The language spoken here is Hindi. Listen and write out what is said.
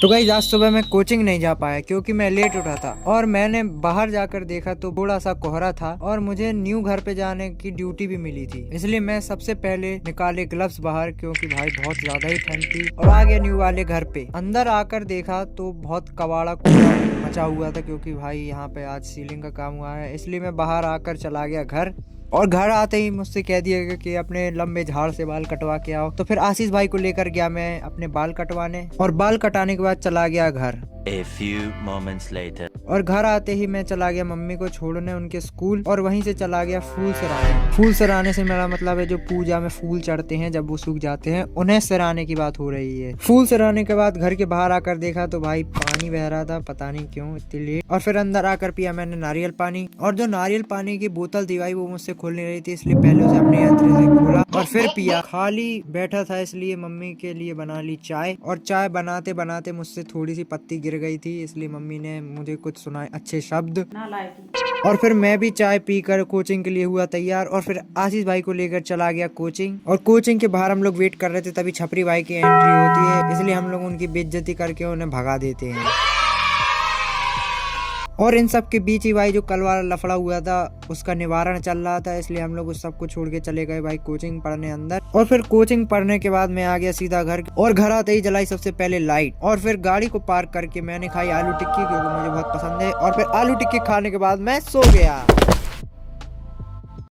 तो गाइस आज सुबह मैं कोचिंग नहीं जा पाया क्योंकि मैं लेट उठा था और मैंने बाहर जाकर देखा तो थोड़ा सा कोहरा था और मुझे न्यू घर पे जाने की ड्यूटी भी मिली थी। इसलिए मैं सबसे पहले निकाले ग्लव्स बाहर क्योंकि भाई बहुत ज्यादा ही ठंड थी और आ गया न्यू वाले घर पे। अंदर आकर देखा तो बहुत कबाड़ा कोहरा मचा हुआ था क्योंकि भाई यहाँ पे आज सीलिंग का काम हुआ है। इसलिए मैं बाहर आकर चला गया घर और घर आते ही मुझसे कह दिया गया कि अपने लंबे झाड़ से बाल कटवा के आओ। तो फिर आशीष भाई को लेकर गया मैं अपने बाल कटवाने और बाल कटाने के बाद चला गया घर। A few moments later. और घर आते ही मैं चला गया मम्मी को छोड़ने उनके स्कूल और वहीं से चला गया फूल सराने। फूल सराने से मेरा मतलब है जो पूजा में फूल चढ़ते हैं जब वो सूख जाते हैं उन्हें सराने की बात हो रही है। फूल सराने के बाद घर के बाहर आकर देखा तो भाई पानी बह रहा था, पता नहीं क्यों इतनी लेट। और फिर अंदर आकर पिया मैंने नारियल पानी और जो नारियल पानी की बोतल थी भाई वो मुझसे खोल नहीं रही थी, इसलिए पहले उसे अपने यंत्र से खोला और फिर पिया। खाली बैठा था इसलिए मम्मी के लिए बना ली चाय और चाय बनाते बनाते मुझसे थोड़ी सी पत्ती गिर गई थी, इसलिए मम्मी ने मुझे कुछ सुनाए अच्छे शब्द। और फिर मैं भी चाय पीकर कोचिंग के लिए हुआ तैयार और फिर आशीष भाई को लेकर चला गया कोचिंग। और कोचिंग के बाहर हम लोग वेट कर रहे थे, तभी छपरी भाई की एंट्री होती है, इसलिए हम लोग उनकी बेइज्जती करके उन्हें भगा देते हैं। और इन सब के बीच ही भाई जो कल वाला लफड़ा हुआ था उसका निवारण चल रहा था, इसलिए हम लोग उस सब को छोड़ के चले गए भाई कोचिंग पढ़ने अंदर। और फिर कोचिंग पढ़ने के बाद मैं आ गया सीधा घर और घर आते ही जलाई सबसे पहले लाइट और फिर गाड़ी को पार्क करके मैंने खाई आलू टिक्की क्योंकि मुझे बहुत पसंद है और फिर आलू टिक्की खाने के बाद मैं सो गया।